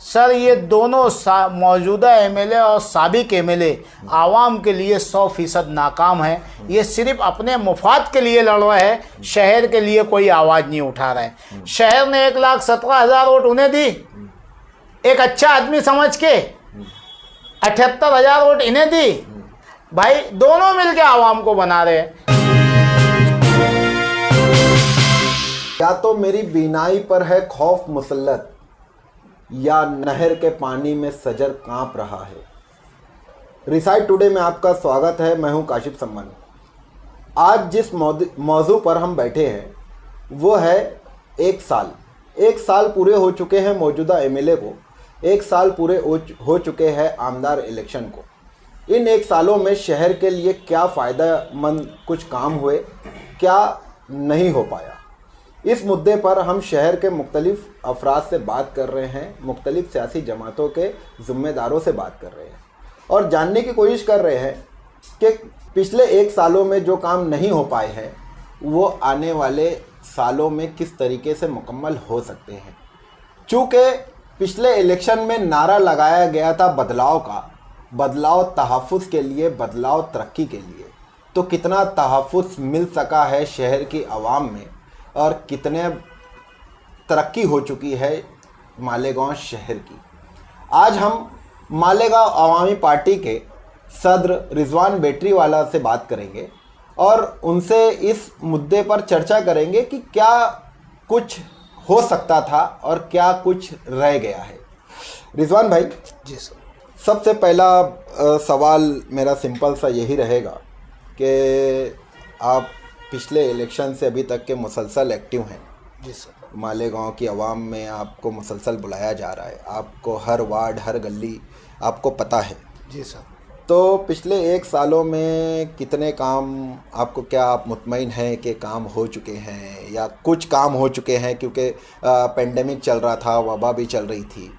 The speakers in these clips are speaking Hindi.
सर ये दोनों मौजूदा एमएलए और साबिक एमएलए आवाम के लिए 100% नाकाम है। ये सिर्फ अपने मुफाद के लिए लड़ रहे हैं, शहर के लिए कोई आवाज़ नहीं उठा रहे। शहर ने 1,17,000 वोट उन्हें दी, एक अच्छा आदमी समझ के 78,000 वोट इन्हें दी। भाई दोनों मिलके आवाम को बना रहे हैं। या तो मेरी बीनाई पर है खौफ मुसल्लत, या नहर के पानी में सजर कांप रहा है। रिसाइट टुडे में आपका स्वागत है। मैं हूं काशिफ सम्मान। आज जिस मौजू पर हम बैठे हैं वो है 1 साल। 1 साल पूरे हो चुके हैं मौजूदा एमएलए को, 1 साल पूरे हो चुके हैं आमदार इलेक्शन को। इन 1 सालों में शहर के लिए क्या फ़ायदेमंद कुछ काम हुए, क्या नहीं हो पाया, इस मुद्दे पर हम शहर के मुख्तलिफ अफराद से बात कर रहे हैं, मुख्तलिफ सियासी जमातों के ज़िम्मेदारों से बात कर रहे हैं और जानने की कोशिश कर रहे हैं कि पिछले 1 सालों में जो काम नहीं हो पाए हैं वो आने वाले सालों में किस तरीके से मुकम्मल हो सकते हैं। चूँकि पिछले इलेक्शन में नारा लगाया गया था बदलाव का, बदलाव तहफ़्फ़ुज़ के लिए, बदलाव तरक्की के लिए, तो कितना तहफ़्फ़ुज़ मिल सका है शहर की आवाम में और कितने तरक्की हो चुकी है मालेगांव शहर की। आज हम मालेगांव अवामी पार्टी के सदर रिजवान बेटरीवाला से बात करेंगे और उनसे इस मुद्दे पर चर्चा करेंगे कि क्या कुछ हो सकता था और क्या कुछ रह गया है। रिजवान भाई जी सर, सबसे पहला सवाल मेरा सिंपल सा यही रहेगा कि आप पिछले इलेक्शन से अभी तक के मुसलसल एक्टिव हैं। जी सर। मालेगांव की आवाम में आपको मुसलसल बुलाया जा रहा है, आपको हर वार्ड हर गली आपको पता है। जी सर। तो पिछले 1 सालों में कितने काम आपको, क्या आप मुतमईन हैं कि काम हो चुके हैं या कुछ काम हो चुके हैं? क्योंकि पेंडेमिक चल रहा था, वबा भी चल रही थी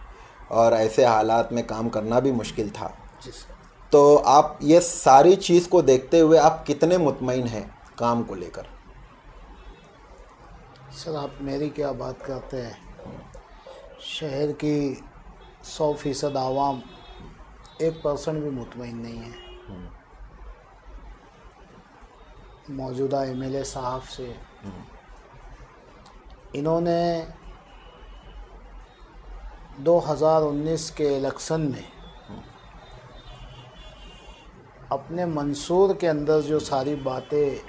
और ऐसे हालात में काम करना भी मुश्किल था। जी सर। तो आप ये सारी चीज़ को देखते हुए आप कितने मुतमईन हैं काम को लेकर? सर आप मेरी क्या बात करते हैं, शहर की 100% आवाम 1% भी मुतमईन नहीं है। मौजूदा एमएलए साहब से इन्होंने 2019 के इलेक्शन में अपने मंसूर के अंदर जो सारी बातें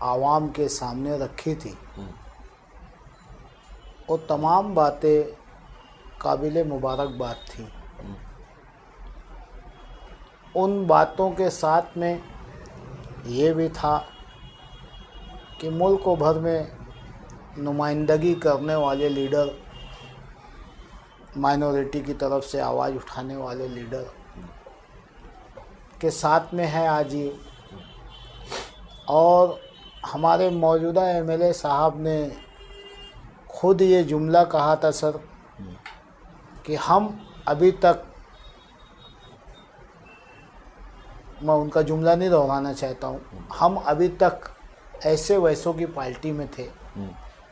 आवाम के सामने रखी थी वो तमाम बातें काबिल मुबारकबाद थी। उन बातों के साथ में ये भी था कि मुल्क भर में नुमाइंदगी करने वाले लीडर, माइनॉरिटी की तरफ से आवाज़ उठाने वाले लीडर के साथ में है आज ये। और हमारे मौजूदा एमएलए साहब ने खुद ये जुमला कहा था सर कि हम अभी तक, मैं उनका जुमला नहीं दोहराना चाहता हूँ, हम अभी तक ऐसे वैसों की पार्टी में थे,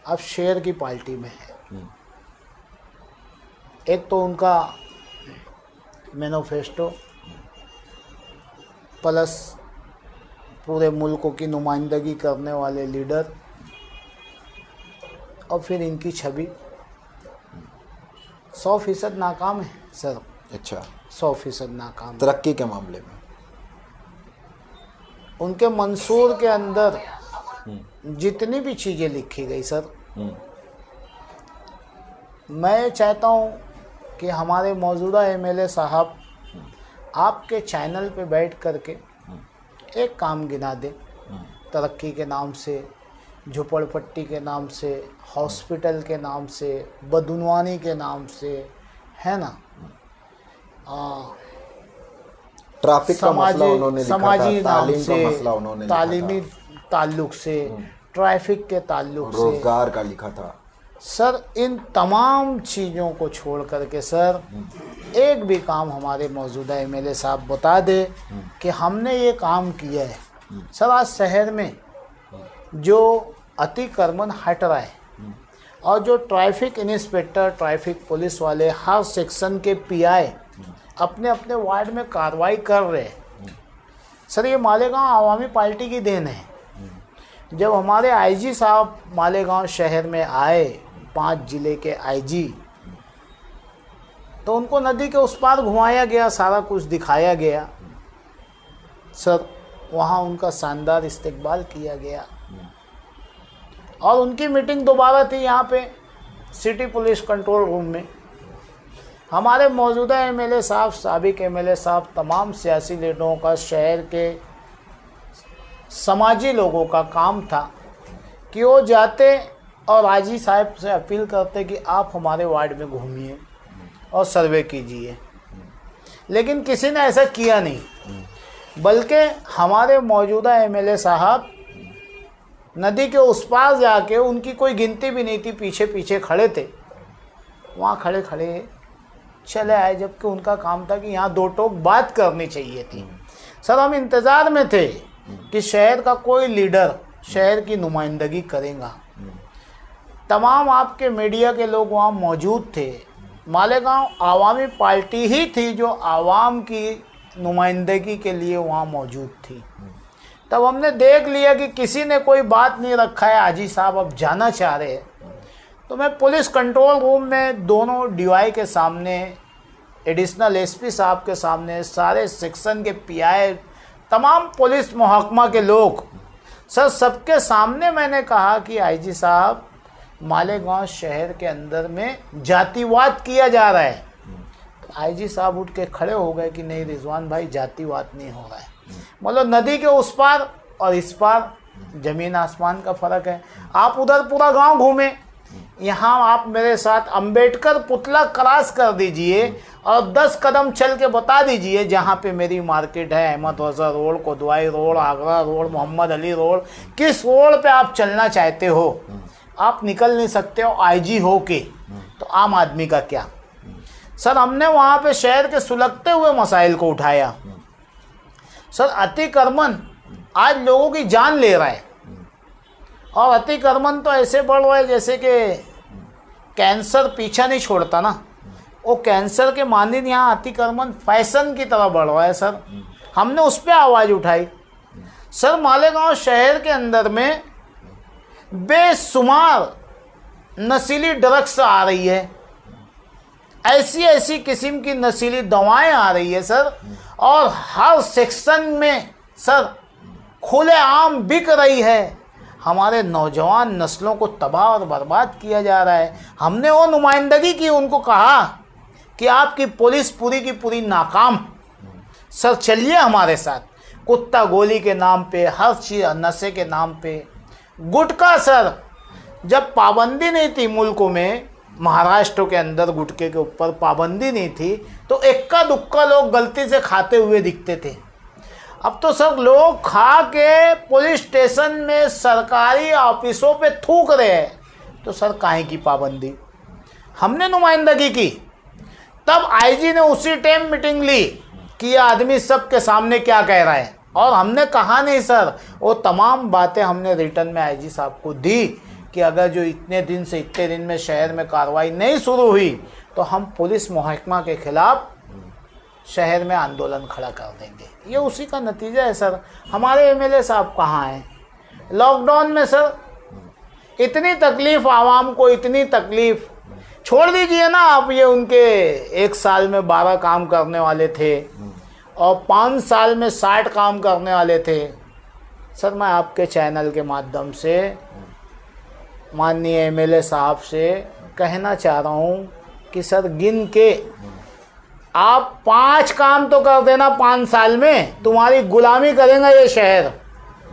अब शेर की पार्टी में है। एक तो उनका मैनिफेस्टो प्लस पूरे मुल्क की नुमाइंदगी करने वाले लीडर और फिर इनकी छवि 100% नाकाम है सर। अच्छा, 100% नाकाम। तरक्की के मामले में उनके मंसूर के अंदर जितनी भी चीज़ें लिखी गई सर, मैं चाहता हूँ कि हमारे मौजूदा एमएलए साहब आपके चैनल पे बैठ करके एक काम गिना दें, तरक्की के नाम से, झुपड़पट्टी के नाम से, हॉस्पिटल के नाम से, बदनवानी के नाम से, है ना, ट्रैफिक का मसला उन्होंने लिखा था, समाजी नाम तालीम से, का मसला उन्होंने लिखा तालीमी ताल्लुक से, ट्रैफिक के ताल्लुक से, रोजगार का लिखा था। सर इन तमाम चीज़ों को छोड़ करके सर एक भी काम हमारे मौजूदा एमएलए साहब बता दे कि हमने ये काम किया है। सर आज शहर में जो अतिक्रमण हट रहा है, और जो ट्रैफिक इंस्पेक्टर, ट्रैफिक पुलिस वाले, हर सेक्शन के पीआई अपने अपने वार्ड में कार्रवाई कर रहे हैं। सर ये मालेगांव आवामी पार्टी की देन है। जब हमारे आईजी साहब मालेगांव शहर में आए, 5 जिले के आईजी, तो उनको नदी के उस पार घुमाया गया, सारा कुछ दिखाया गया। सर वहाँ उनका शानदार इस्तकबाल किया गया और उनकी मीटिंग दोबारा थी यहाँ पे सिटी पुलिस कंट्रोल रूम में। हमारे मौजूदा एमएलए साहब, साबिक एमएलए साहब, तमाम सियासी लीडरों का, शहर के समाजी लोगों का काम था कि वो जाते और आईजी साहब से अपील करते कि आप हमारे वार्ड में घूमिए और सर्वे कीजिए, लेकिन किसी ने ऐसा किया नहीं। बल्कि हमारे मौजूदा एमएलए साहब नदी के उस पार जाके, उनकी कोई गिनती भी नहीं थी, पीछे पीछे खड़े थे, वहाँ खड़े खड़े चले आए, जबकि उनका काम था कि यहाँ 2 टोक बात करनी चाहिए थी। सर हम इंतज़ार में थे कि शहर का कोई लीडर शहर की नुमाइंदगी करेगा। तमाम आपके मीडिया के लोग वहाँ मौजूद थे। मालेगांव आवामी पार्टी ही थी जो आवाम की नुमाइंदगी के लिए वहाँ मौजूद थी। तब हमने देख लिया कि किसी ने कोई बात नहीं रखा है, आजी साहब अब जाना चाह रहे हैं, तो मैं पुलिस कंट्रोल रूम में दोनों डीवाई के सामने, एडिशनल एसपी साहब के सामने, सारे सेक्शन के पीआई, तमाम पुलिस महकमा के लोग, सर सबके सामने मैंने कहा कि आईजी साहब मालेगांव शहर के अंदर में जातिवाद किया जा रहा है। तो आईजी साहब उठ के खड़े हो गए कि नहीं रिजवान भाई, जातिवाद नहीं हो रहा है। मतलब नदी के उस पार और इस पार ज़मीन आसमान का फ़र्क है। आप उधर पूरा गांव घूमें, यहाँ आप मेरे साथ अंबेडकर पुतला क्रॉस कर दीजिए और 10 कदम चल के बता दीजिए जहाँ पे मेरी मार्केट है, Ahmad Raza road, Kotwai road, Agra road, Mohammad Ali road, किस रोड पे आप चलना चाहते हो। आप निकल नहीं सकते हो आईजी हो के, तो आम आदमी का क्या। सर हमने वहाँ पे शहर के सुलगते हुए मसाइल को उठाया। सर अतिक्रमण आज लोगों की जान ले रहा है, और अतिक्रमण तो ऐसे बढ़ रहा है जैसे कि कैंसर पीछा नहीं छोड़ता ना, वो कैंसर के माननीय यहाँ अतिक्रमण फैशन की तरह बढ़ रहा है। सर हमने उस पर आवाज़ उठाई। सर मालेगांव शहर के अंदर में बेशुमार नशीली ड्रग्स आ रही है, ऐसी ऐसी किस्म की नशीली दवाएं आ रही है सर, और हर सेक्शन में सर खुलेआम बिक रही है। हमारे नौजवान नस्लों को तबाह और बर्बाद किया जा रहा है। हमने वो नुमाइंदगी की, उनको कहा कि आपकी पुलिस पूरी की पूरी नाकाम, सर चलिए हमारे साथ। कुत्ता गोली के नाम पे, हर चीज़ नशे के नाम पे, गुटखा सर जब पाबंदी नहीं थी मुल्कों में, महाराष्ट्र के अंदर गुटखे के ऊपर पाबंदी नहीं थी, तो इक्का दुक्का लोग गलती से खाते हुए दिखते थे। अब तो सब लोग खा के पुलिस स्टेशन में, सरकारी ऑफिसों पे थूक रहे हैं। तो सर काहे की पाबंदी, हमने नुमाइंदगी की। तब आईजी ने उसी टाइम मीटिंग ली कि ये आदमी सबके सामने क्या कह रहा है, और हमने कहा नहीं सर, वो तमाम बातें हमने रिटर्न में आईजी साहब को दी कि अगर जो इतने दिन से इतने दिन में शहर में कार्रवाई नहीं शुरू हुई तो हम पुलिस महकमा के खिलाफ शहर में आंदोलन खड़ा कर देंगे। ये उसी का नतीजा है सर। हमारे एमएलए साहब कहाँ हैं? लॉकडाउन में सर इतनी तकलीफ़ आवाम को, इतनी तकलीफ़, छोड़ दीजिए ना आप, ये उनके 1 साल में 12 काम करने वाले थे और 5 साल में 60 काम करने वाले थे। सर मैं आपके चैनल के माध्यम से माननीय एमएलए साहब से कहना चाह रहा हूँ कि सर गिन के आप 5 काम तो कर देना 5 साल में, तुम्हारी गुलामी करेंगे ये शहर।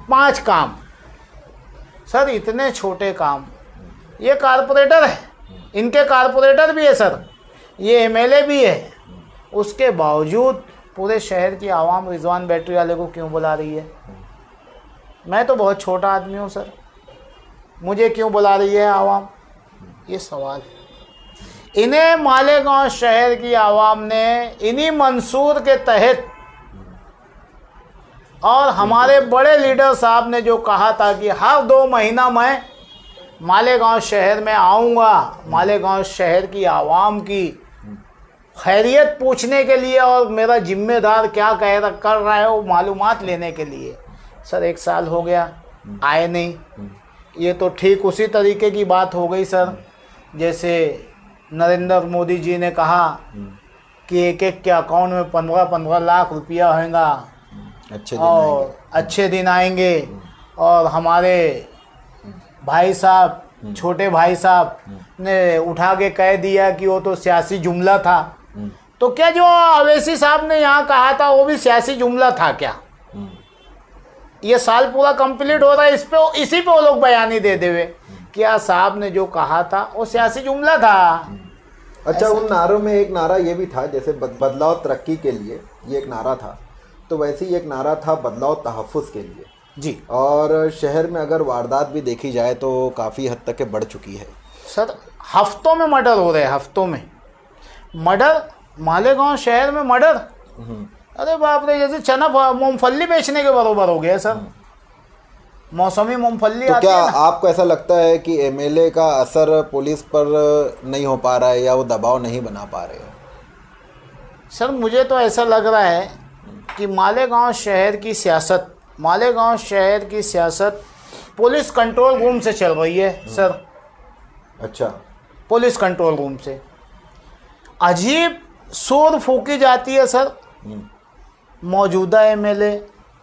5 काम सर, इतने छोटे काम। ये कारपोरेटर है, इनके कारपोरेटर भी है सर, ये एमएलए भी है, उसके बावजूद पूरे शहर की आवाम रिजवान बैटरी वाले को क्यों बुला रही है? मैं तो बहुत छोटा आदमी हूँ सर, मुझे क्यों बुला रही है आवाम? ये सवाल है। इन्हें मालेगांव शहर की आवाम ने इन्हीं मंसूर के तहत, और हमारे बड़े लीडर साहब ने जो कहा था कि हर 2 महीना मैं मालेगांव शहर में आऊँगा, मालेगांव शहर की आवाम की खैरियत पूछने के लिए और मेरा जिम्मेदार क्या कर रहा है वो मालूमात लेने के लिए। सर 1 साल हो गया, आए नहीं। ये तो ठीक उसी तरीके की बात हो गई सर, जैसे नरेंद्र मोदी जी ने कहा कि एक एक के अकाउंट में 15-15 लाख रुपया होगा और अच्छे दिन आएंगे। और हमारे भाई साहब, छोटे भाई साहब ने उठा के कह दिया कि वो तो सियासी जुमला था। तो क्या जो अवैसी साहब ने यहाँ कहा था वो भी सियासी जुमला था क्या? ये साल पूरा कंप्लीट हो रहा है, इसी पे वो लोग बयानी दे देवे क्या साहब ने जो कहा था वो सियासी जुमला था। अच्छा, उन नारों में एक नारा ये भी था, जैसे बदलाव तरक्की के लिए ये एक नारा था, तो वैसे ही एक नारा था बदलाव तहफ़्फ़ुज़ के लिए जी। और शहर में अगर वारदात भी देखी जाए तो काफ़ी हद तक के बढ़ चुकी है सर। हफ्तों में मर्डर हो रहे हैं, हफ्तों में मर्डर। मालेगांव शहर में मर्डर, अरे बाप रे, जैसे चना मूंगफली बेचने के बराबर हो गया सर। मौसमी मूंगफली तो आती क्या है ना? आपको ऐसा लगता है कि एमएलए का असर पुलिस पर नहीं हो पा रहा है या वो दबाव नहीं बना पा रहे हैं? सर मुझे तो ऐसा लग रहा है कि मालेगांव शहर की सियासत पुलिस कंट्रोल रूम से चल रही है सर। अच्छा, पुलिस कंट्रोल रूम से अजीब शोर फूकी जाती है सर। मौजूदा एमएलए,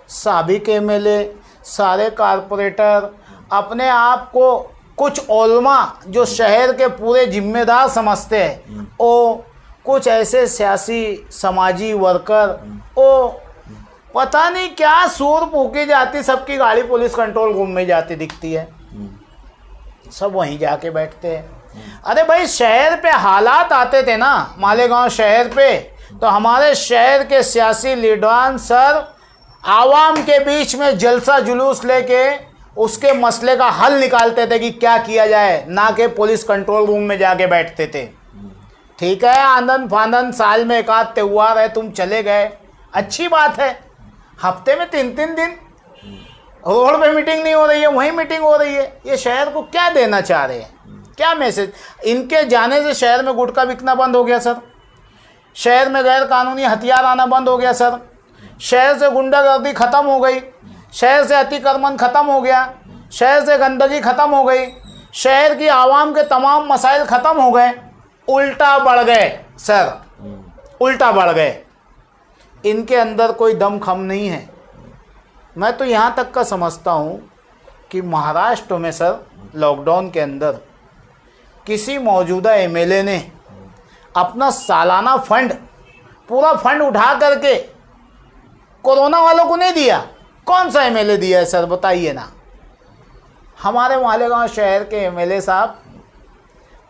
साबिक एमएलए, सारे कारपोरेटर अपने आप को कुछ ओलमा जो शहर के पूरे जिम्मेदार समझते हैं, वो कुछ ऐसे सियासी समाजी वर्कर, वो पता नहीं क्या शोर फूकी जाती, सबकी गाड़ी पुलिस कंट्रोल रूम में जाती दिखती है, सब वहीं जाके बैठते हैं। अरे भाई, शहर पे हालात आते थे ना, मालेगांव शहर पे, तो हमारे शहर के सियासी लीडरान सर आवाम के बीच में जलसा जुलूस लेके उसके मसले का हल निकालते थे कि क्या किया जाए, ना कि पुलिस कंट्रोल रूम में जाके बैठते थे। ठीक है, आनंद फानंद साल में एक आध त्योहार है, तुम चले गए, अच्छी बात है। हफ्ते में 3-3 दिन रोड पे मीटिंग नहीं हो रही है, वहीं मीटिंग हो रही है। ये शहर को क्या देना चाह रहे हैं, क्या मैसेज? इनके जाने से शहर में गुटखा बिकना बंद हो गया सर, शहर में गैर कानूनी हथियार आना बंद हो गया सर, शहर से गुंडागर्दी ख़त्म हो गई, शहर से अतिक्रमण ख़त्म हो गया, शहर से गंदगी ख़त्म हो गई, शहर की आवाम के तमाम मसाइल ख़त्म हो गए, उल्टा बढ़ गए सर, उल्टा बढ़ गए। इनके अंदर कोई दम खम नहीं है। मैं तो यहाँ तक का समझता हूँ कि महाराष्ट्र में सर लॉकडाउन के अंदर किसी मौजूदा एमएलए ने अपना सालाना फंड, पूरा फंड उठा करके कोरोना वालों को नहीं दिया। कौन सा एमएलए दिया है सर, बताइए ना। हमारे मालेगांव शहर के एमएलए साहब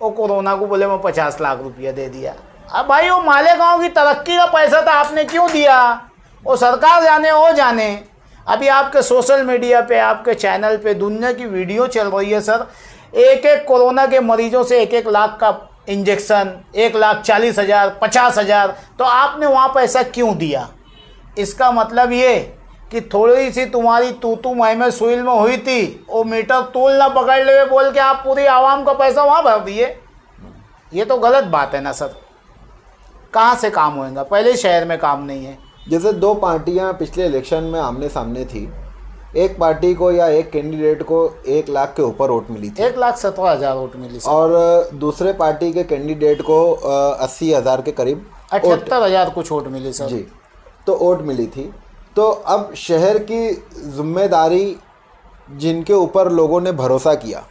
वो कोरोना को बोले मैं 50 लाख रुपया दे दिया। अब भाई वो मालेगांव की तरक्की का पैसा था, आपने क्यों दिया? वो सरकार जाने, वो जाने। अभी आपके सोशल मीडिया पे, आपके चैनल पे दुनिया की वीडियो चल रही है सर, एक कोरोना के मरीजों से 1 लाख का इंजेक्शन, 1,40,000, 50,000, तो आपने वहाँ पैसा क्यों दिया? इसका मतलब ये कि थोड़ी सी तुम्हारी तू मैं सुईल में हुई थी, वो मीटर तूल ना पकड़ ले बोल के आप पूरी आवाम का पैसा वहाँ भर दिए। ये तो गलत बात है ना सर। कहाँ से काम होएगा? पहले ही शहर में काम नहीं है। जैसे 2 पार्टियां पिछले इलेक्शन में आमने सामने थी, एक पार्टी को या एक कैंडिडेट को 1 लाख के ऊपर वोट मिली थी, 1,17,000 वोट मिली सर। और दूसरे पार्टी के कैंडिडेट को 80,000 के करीब, 78,000 कुछ वोट मिली सर जी, तो वोट मिली थी। तो अब शहर की जिम्मेदारी जिनके ऊपर लोगों ने भरोसा किया,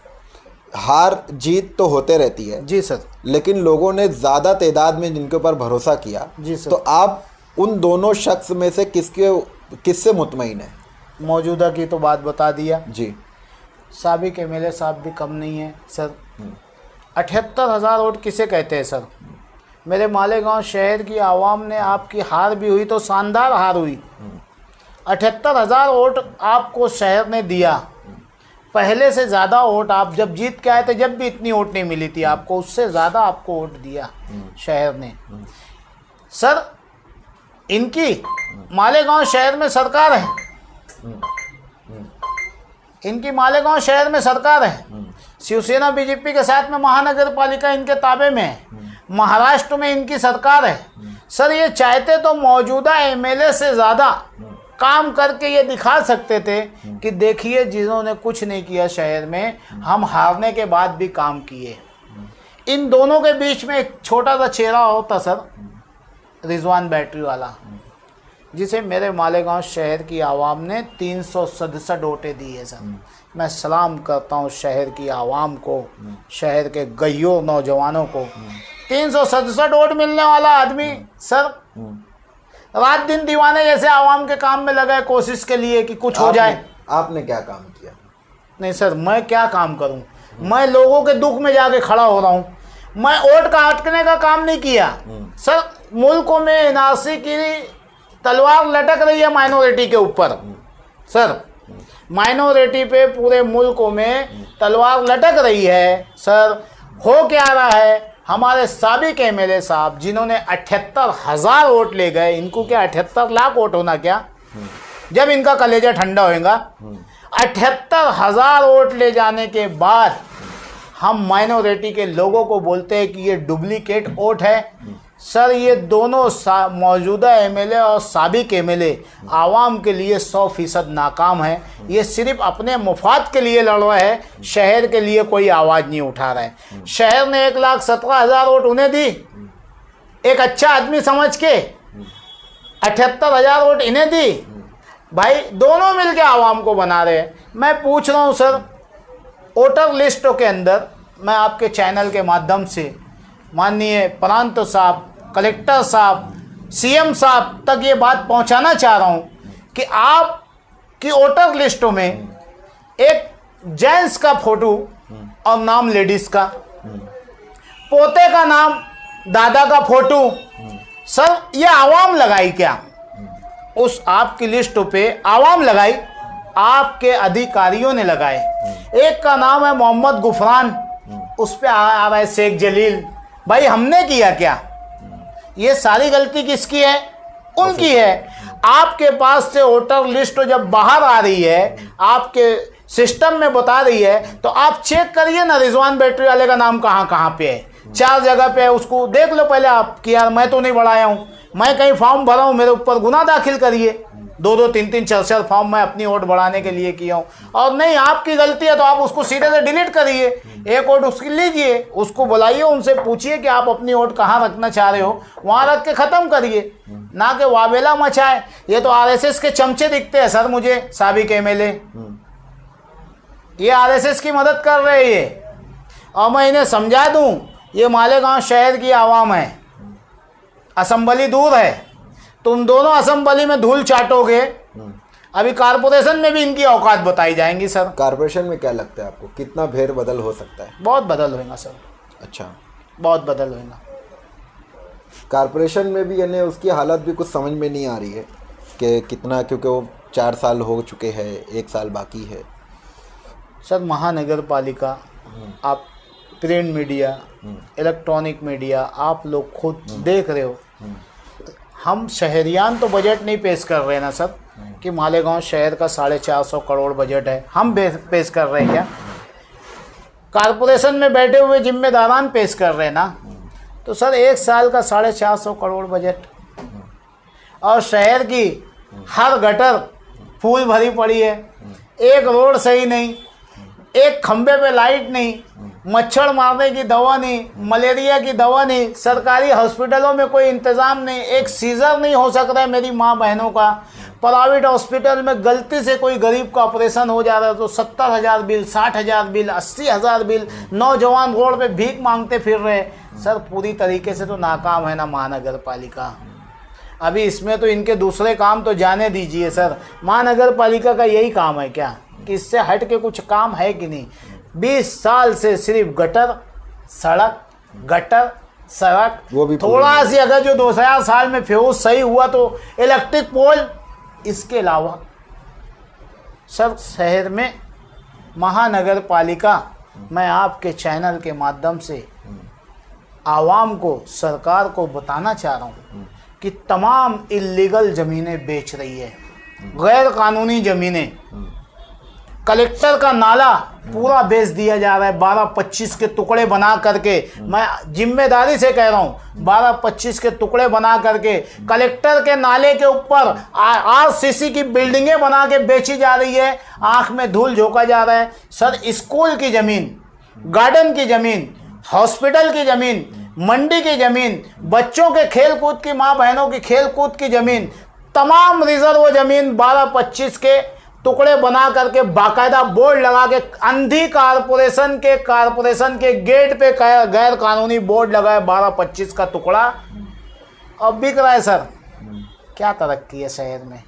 हार जीत तो होते रहती है जी सर, लेकिन लोगों ने ज़्यादा तादाद में जिनके ऊपर भरोसा किया जी सर, तो आप उन दोनों शख्स में से किससे मुतमईन है? मौजूदा की तो बात बता दिया जी। साबिक एमएलए साहब भी कम नहीं है सर। 78,000 वोट किसे कहते हैं सर? मेरे मालेगांव शहर की आवाम ने, आपकी हार भी हुई तो शानदार हार हुई। 78,000 वोट आपको शहर ने दिया। पहले से ज़्यादा वोट आप जब जीत के आए थे, जब भी इतनी वोट नहीं मिली थी आपको, उससे ज़्यादा आपको वोट दिया शहर ने सर। इनकी मालेगांव शहर में सरकार है, इनकी मालेगांव शहर में सरकार है। शिवसेना बीजेपी के साथ में महानगर पालिका इनके ताबे में है, महाराष्ट्र में इनकी सरकार है। सर ये चाहते तो मौजूदा एमएलए से ज़्यादा काम करके ये दिखा सकते थे कि देखिए जिन्होंने कुछ नहीं किया शहर में, हम हारने के बाद भी काम किए। इन दोनों के बीच में एक छोटा सा चेहरा होता सर, रिजवान बैटरी वाला, जिसे मेरे मालेगांव शहर की आवाम ने 367 वोटें दी है सर। मैं सलाम करता हूँ शहर की आवाम को, शहर के गइयों नौजवानों को। 367 वोट मिलने वाला आदमी सर रात दिन दीवाने जैसे आवाम के काम में लगा है, कोशिश के लिए कि कुछ हो जाए। आपने क्या काम किया? नहीं सर, मैं क्या काम करूं? मैं लोगों के दुख में जाके खड़ा हो रहा हूं। मैं वोट काटने का काम नहीं किया सर। मुल्कों में एनआरसी की तलवार लटक रही है माइनॉरिटी के ऊपर सर। माइनॉरिटी पे पूरे मुल्कों में तलवार लटक रही है सर। हो क्या रहा है, हमारे साबिक एमएलए साहब जिन्होंने 78,000 वोट ले गए, इनको क्या 78 लाख वोट होना क्या? जब इनका कलेजा ठंडा होएगा। 78,000 वोट ले जाने के बाद हम माइनॉरिटी के लोगों को बोलते हैं कि ये डुप्लीकेट वोट है। सर ये दोनों मौजूदा एमएलए और साबिक एमएलए आवाम के लिए 100% नाकाम है। ये सिर्फ अपने मुफाद के लिए लड़ रहा है, शहर के लिए कोई आवाज़ नहीं उठा रहा है। शहर ने 1,17,000 वोट उन्हें दी, एक अच्छा आदमी समझ के 78,000 वोट इन्हें दी। भाई दोनों मिलके आवाम को बना रहे हैं। मैं पूछ रहा हूँ सर, वोटर लिस्टों के अंदर मैं आपके चैनल के माध्यम से माननीय प्रांत साहब, कलेक्टर साहब, सीएम साहब तक ये बात पहुंचाना चाह रहा हूं कि आपकी वोटर लिस्टों में एक जेंट्स का फोटो और नाम लेडीज का, पोते का नाम, दादा का फोटो, सर ये आवाम लगाई क्या? उस आपकी लिस्टों पे आवाम लगाई, आपके अधिकारियों ने लगाए। एक का नाम है मोहम्मद गुफरान, उस पे आ रहा है शेख जलील। भाई हमने किया क्या? ये सारी गलती किसकी है? उनकी है। आपके पास से वोटर लिस्ट जब बाहर आ रही है, आपके सिस्टम में बता रही है, तो आप चेक करिए ना रिजवान बैटरी वाले का नाम कहाँ कहाँ पे है। 4 जगह पे है, उसको देख लो पहले आप कि यार मैं तो नहीं बढ़ाया हूँ, मैं कहीं फॉर्म भरा हूँ, मेरे ऊपर गुना दाखिल करिए। 2-2, 3-3, 4-4 फॉर्म मैं अपनी वोट बढ़ाने के लिए किया हूँ। और नहीं आपकी गलती है तो आप उसको सीधे से डिलीट करिए, एक वोट उसकी लीजिए, उसको बुलाइए, उनसे पूछिए कि आप अपनी वोट कहाँ रखना चाह रहे हो, वहाँ रख के ख़त्म करिए, ना कि वावेला मचाए। ये तो आरएसएस के चमचे दिखते हैं सर मुझे, साबिक एमएलए। ये आरएसएस की मदद कर रहे हैं ये। और मैं इन्हें समझा दूँ, ये मालेगांव शहर की आवाम है, असम्बली दूर है, तुम दोनों असम्बली में धूल चाटोगे, अभी कारपोरेशन में भी इनकी औकात बताई जाएंगी सर। कारपोरेशन में क्या लगता है आपको, कितना फेर बदल हो सकता है? बहुत बदल होगा सर। अच्छा, बहुत बदल होगा। कारपोरेशन में भी यानी उसकी हालत भी कुछ समझ में नहीं आ रही है कि कितना, क्योंकि वो 4 साल हो चुके हैं, 1 साल बाकी है। सर महानगर पालिका, आप प्रिंट मीडिया, इलेक्ट्रॉनिक मीडिया, आप लोग खुद देख रहे हो, हम शहरियान तो बजट नहीं पेश कर रहे हैं ना सर कि मालेगांव शहर का 450 करोड़ बजट है, हम पेश कर रहे हैं क्या? कारपोरेशन में बैठे हुए जिम्मेदारान पेश कर रहे हैं ना। तो सर 1 साल का 450 करोड़ बजट, और शहर की हर गटर फूल भरी पड़ी है, एक रोड सही नहीं, एक खंबे पे लाइट नहीं, मच्छर मारने की दवा नहीं, मलेरिया की दवा नहीं, सरकारी हॉस्पिटलों में कोई इंतज़ाम नहीं, एक सीजर नहीं हो सक रहा है मेरी माँ बहनों का। प्राइवेट हॉस्पिटल में गलती से कोई गरीब का ऑपरेशन हो जा रहा है तो 70,000 बिल, 60,000 बिल, 80,000 बिल, नौजवान रोड पे भीख मांगते फिर रहे। सर पूरी तरीके से तो नाकाम है ना महानगर पालिका। अभी इसमें तो इनके दूसरे काम तो जाने दीजिए सर, महानगर पालिका का यही काम है क्या कि इससे हट के कुछ काम है कि नहीं? 20 साल से सिर्फ गटर सड़क, वो भी थोड़ा सी अगर जो 2000 साल में फ्यूज सही हुआ तो इलेक्ट्रिक पोल, इसके अलावा सर शहर में महानगर पालिका, मैं आपके चैनल के माध्यम से आवाम को, सरकार को बताना चाह रहा हूँ कि तमाम इल्लीगल ज़मीनें बेच रही है, गैर कानूनी ज़मीनें। कलेक्टर का नाला पूरा बेच दिया जा रहा है 12-25 के टुकड़े बना करके। मैं जिम्मेदारी से कह रहा हूँ 12-25 के टुकड़े बना करके कलेक्टर के नाले के ऊपर आरसीसी की बिल्डिंगें बना के बेची जा रही है। आंख में धूल झोंका जा रहा है। सर, स्कूल की ज़मीन, गार्डन की ज़मीन, हॉस्पिटल की ज़मीन, मंडी की ज़मीन, बच्चों के खेल कूद की, माँ बहनों की खेल कूद की ज़मीन, तमाम रिजर्व ज़मीन 12-25 के टुकड़े बना करके बाकायदा बोर्ड लगा के अंधी कारपोरेशन के गेट पे गैर कानूनी बोर्ड लगा है 12-25 का टुकड़ा अब बिक रहा है। सर, क्या तरक्की है शहर में?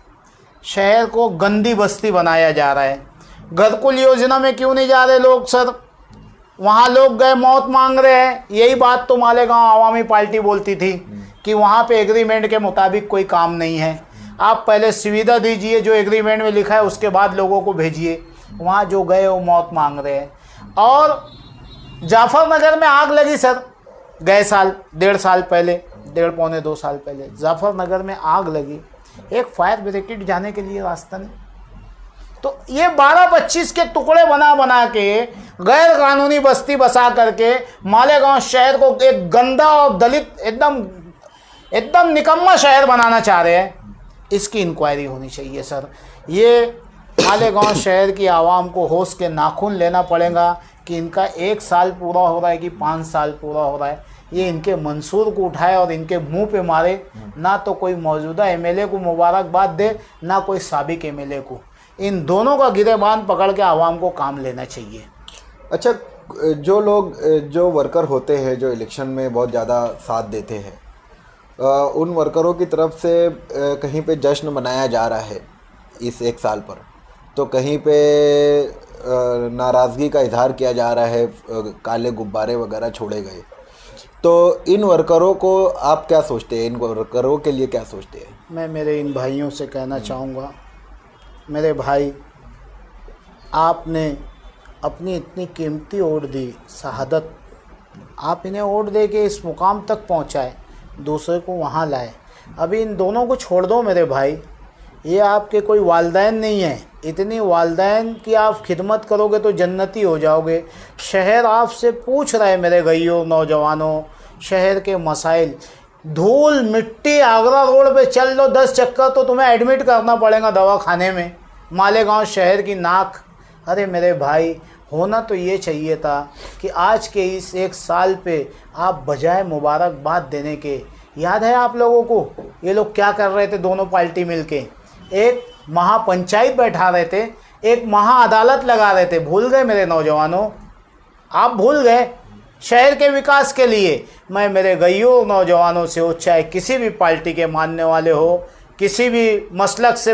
शहर को गंदी बस्ती बनाया जा रहा है। घरकुल योजना में क्यों नहीं जा रहे लोग? सर, वहाँ लोग गए मौत मांग रहे हैं। यही बात तो मालेगांव आवामी पार्टी बोलती थी कि वहाँ पे एग्रीमेंट के मुताबिक कोई काम नहीं है। आप पहले सुविधा दीजिए जो एग्रीमेंट में लिखा है, उसके बाद लोगों को भेजिए। वहाँ जो गए वो मौत मांग रहे हैं। और जाफरनगर में आग लगी सर, गए साल, 1.5 साल पहले, 1.5-2 साल पहले जाफरनगर में आग लगी। एक फायर ब्रिगेड जाने के लिए रास्ता नहीं। तो ये 12-25 के टुकड़े बना बना के गैर कानूनी बस्ती बसा करके मालेगांव शहर को एक गंदा और दलित एकदम निकम्मा शहर बनाना चाह रहे हैं। इसकी इंक्वायरी होनी चाहिए सर। ये मालेगांव शहर की आवाम को होश के नाखून लेना पड़ेगा कि इनका 1 साल पूरा हो रहा है कि 5 साल पूरा हो रहा है। ये इनके मंसूर को उठाए और इनके मुंह पे मारे। ना तो कोई मौजूदा एमएलए को मुबारकबाद दे, ना कोई साबिक एमएलए को। इन दोनों का गिरेबान पकड़ के आवाम को काम लेना चाहिए। अच्छा, जो लोग, जो वर्कर होते हैं जो इलेक्शन में बहुत ज़्यादा साथ देते हैं, उन वर्करों की तरफ से कहीं पे जश्न मनाया जा रहा है इस 1 साल पर, तो कहीं पे नाराज़गी का इजहार किया जा रहा है, काले गुब्बारे वगैरह छोड़े गए। तो इन वर्करों को आप क्या सोचते हैं? इन वर्करों के लिए क्या सोचते हैं? मैं मेरे इन भाइयों से कहना चाहूँगा, मेरे भाई, आपने अपनी इतनी कीमती वोट दी, शहादत, आप इन्हें वोट दे के इस मुकाम तक पहुँचाए, दूसरे को वहाँ लाए। अभी इन दोनों को छोड़ दो मेरे भाई, ये आपके कोई वालदैन नहीं है। इतनी वालदैन की आप खिदमत करोगे तो जन्नती हो जाओगे। शहर आपसे पूछ रहा है मेरे गईयों, नौजवानों, शहर के मसाइल। धूल मिट्टी, आगरा रोड पे चल लो 10 चक्कर तो तुम्हें एडमिट करना पड़ेगा दवाखाने में। मालेगांव शहर की नाक। अरे मेरे भाई, होना तो ये चाहिए था कि आज के इस 1 साल पे आप बजाय मुबारकबाद देने के, याद है आप लोगों को ये लोग क्या कर रहे थे? दोनों पार्टी मिलके एक महापंचायत बैठा रहे थे, एक महाअदालत लगा रहे थे। भूल गए मेरे नौजवानों? आप भूल गए? शहर के विकास के लिए मैं मेरे गईयों नौजवानों से हो, चाहे किसी भी पार्टी के मानने वाले हो, किसी भी मसलक से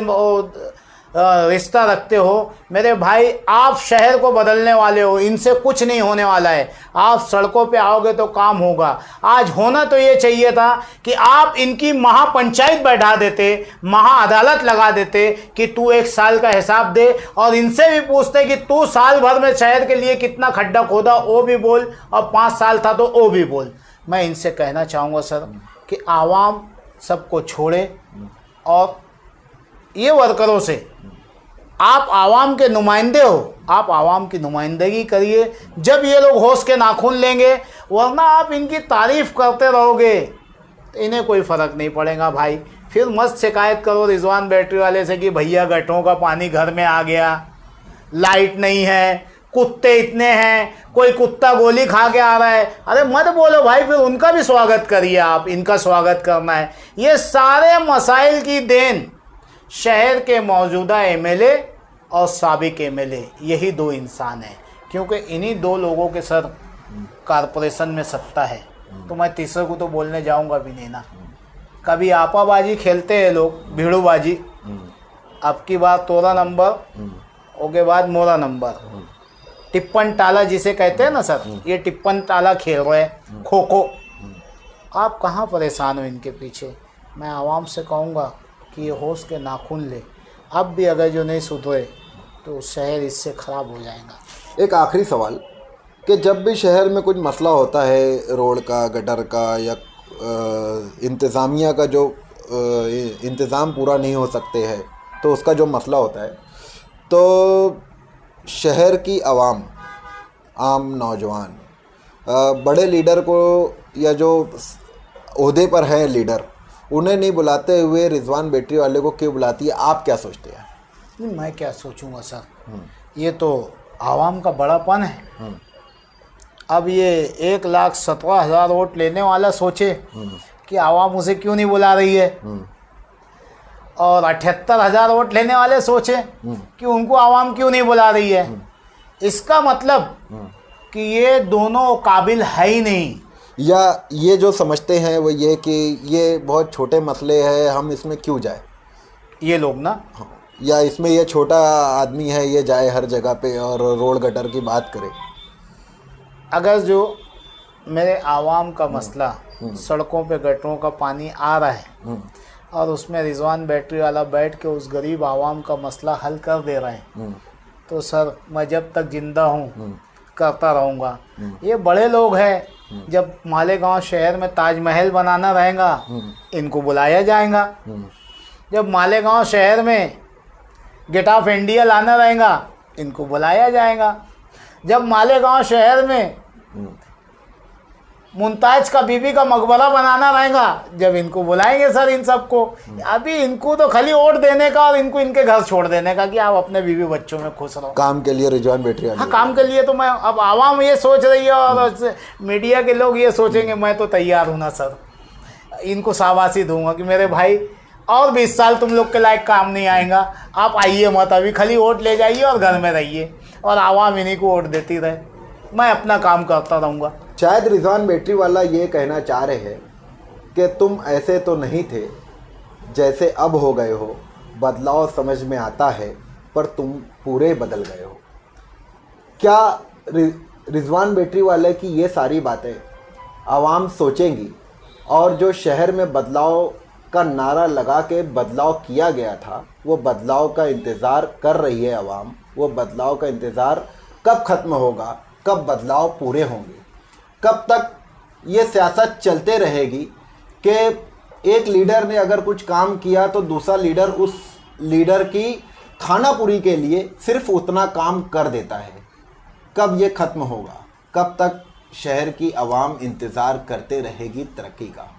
रिश्ता रखते हो, मेरे भाई, आप शहर को बदलने वाले हो। इनसे कुछ नहीं होने वाला है। आप सड़कों पे आओगे तो काम होगा। आज होना तो ये चाहिए था कि आप इनकी महापंचायत बैठा देते, महाअदालत लगा देते कि तू 1 साल का हिसाब दे, और इनसे भी पूछते कि तू साल भर में शहर के लिए कितना खड्डा खोदा वो भी बोल, और 5 साल था तो वो भी बोल। मैं इनसे कहना चाहूँगा सर कि आवाम सबको छोड़े और ये वर्करों से, आप आवाम के नुमाइंदे हो, आप आवाम की नुमाइंदगी करिए जब ये लोग होश के नाखून लेंगे। वरना आप इनकी तारीफ़ करते रहोगे तो इन्हें कोई फ़र्क नहीं पड़ेगा भाई। फिर मस्त शिकायत करो रिजवान बैटरी वाले से कि भैया गटरों का पानी घर में आ गया, लाइट नहीं है, कुत्ते इतने हैं, कोई कुत्ता गोली खा के आ रहा है। अरे मत बोलो भाई, फिर उनका भी स्वागत करिए आप, इनका स्वागत करना है। ये सारे मसाइल की देन शहर के मौजूदा एमएलए और साबिक एमएलए, यही 2 इंसान हैं, क्योंकि इन्हीं 2 लोगों के सर कारपोरेशन में सत्ता है। तो मैं तीसरे को तो बोलने जाऊंगा भी नहीं ना। कभी आपाबाजी खेलते हैं लोग, भिड़ूबाजी, अब की बार तोरा नंबर, उसके बाद मोरा नंबर, टिप्पन टाला जिसे कहते हैं ना सर, ये टिप्पन टाला खेल रहे हैं, खो खो। आप कहाँ परेशान हो इनके पीछे? मैं आवाम से कहूँगा कि ये होश के नाखून ले। अब भी अगर जो नहीं सुधरे तो शहर इससे ख़राब हो जाएगा। एक आखिरी सवाल कि जब भी शहर में कुछ मसला होता है, रोड का, गटर का, या इंतज़ामिया का जो इंतज़ाम पूरा नहीं हो सकते हैं, तो उसका जो मसला होता है, तो शहर की आवाम, आम नौजवान बड़े लीडर को या जो ओहदे पर है लीडर, उन्हें नहीं बुलाते हुए रिजवान बैटरी वाले को क्यों बुलाती है, आप क्या सोचते हैं? नहीं, मैं क्या सोचूंगा सर, ये तो आवाम का बड़ापन है। अब ये 1,17,000 वोट लेने वाला सोचे कि आवाम उसे क्यों नहीं बुला रही है, और 78,000 वोट लेने वाले सोचे कि उनको आवाम क्यों नहीं बुला रही है। इसका मतलब कि ये दोनों काबिल है ही नहीं। या ये जो समझते हैं वो ये कि ये बहुत छोटे मसले हैं, हम इसमें क्यों जाए, ये लोग ना, या इसमें ये छोटा आदमी है ये जाए हर जगह पे और रोड गटर की बात करे। अगर जो मेरे आवाम का मसला, सड़कों पे गटरों का पानी आ रहा है और उसमें रिजवान बैटरी वाला बैठ के उस गरीब आवाम का मसला हल कर दे रहे हैं, तो सर मैं जब तक जिंदा हूँ करता रहूँगा। ये बड़े लोग हैं, जब मालेगांव शहर में ताजमहल बनाना रहेगा इनको बुलाया जाएगा, जब मालेगांव शहर में गेट ऑफ इंडिया लाना रहेगा इनको बुलाया जाएगा, जब मालेगांव शहर में मुमताज का बीबी का मकबरा बनाना रहेगा जब इनको बुलाएंगे सर इन सबको। अभी इनको तो खाली वोट देने का और इनको इनके घर छोड़ देने का कि आप अपने बीवी बच्चों में खुश रहो। काम के लिए रिजवान बैटरी वाले, हाँ काम के लिए तो मैं, अब आवाम ये सोच रही है और मीडिया के लोग ये सोचेंगे, मैं तो तैयार हूँ ना सर, इनको शाबाशी दूंगा कि मेरे भाई और 20 साल तुम लोग के लायक काम नहीं आएगा, आप आइए मत, अभी खाली वोट ले जाइए और घर में रहिए और आवाम इन्हीं को वोट देती रहे, मैं अपना काम करता रहूँगा। शायद रिजवान बैटरी वाला ये कहना चाह रहे हैं कि तुम ऐसे तो नहीं थे जैसे अब हो गए हो, बदलाव समझ में आता है पर तुम पूरे बदल गए हो। क्या रिजवान बैटरी वाले की ये सारी बातें आवाम सोचेंगी, और जो शहर में बदलाव का नारा लगा के बदलाव किया गया था वो बदलाव का इंतज़ार कर रही है आवाम, वो बदलाव का इंतज़ार कब ख़त्म होगा, कब बदलाव पूरे होंगे, कब तक ये सियासत चलते रहेगी कि एक लीडर ने अगर कुछ काम किया तो दूसरा लीडर उस लीडर की खानापुरी के लिए सिर्फ उतना काम कर देता है, कब ये ख़त्म होगा, कब तक शहर की आवाम इंतज़ार करते रहेगी तरक्की का।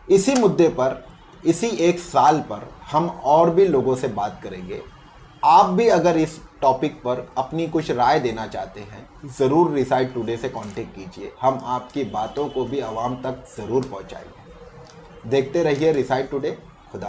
इसी मुद्दे पर, इसी एक साल पर हम और भी लोगों से बात करेंगे। आप भी अगर इस टॉपिक पर अपनी कुछ राय देना चाहते हैं ज़रूर रिसाइड टुडे से कांटेक्ट कीजिए, हम आपकी बातों को भी आवाम तक ज़रूर पहुंचाएंगे। देखते रहिए रिसाइड टुडे।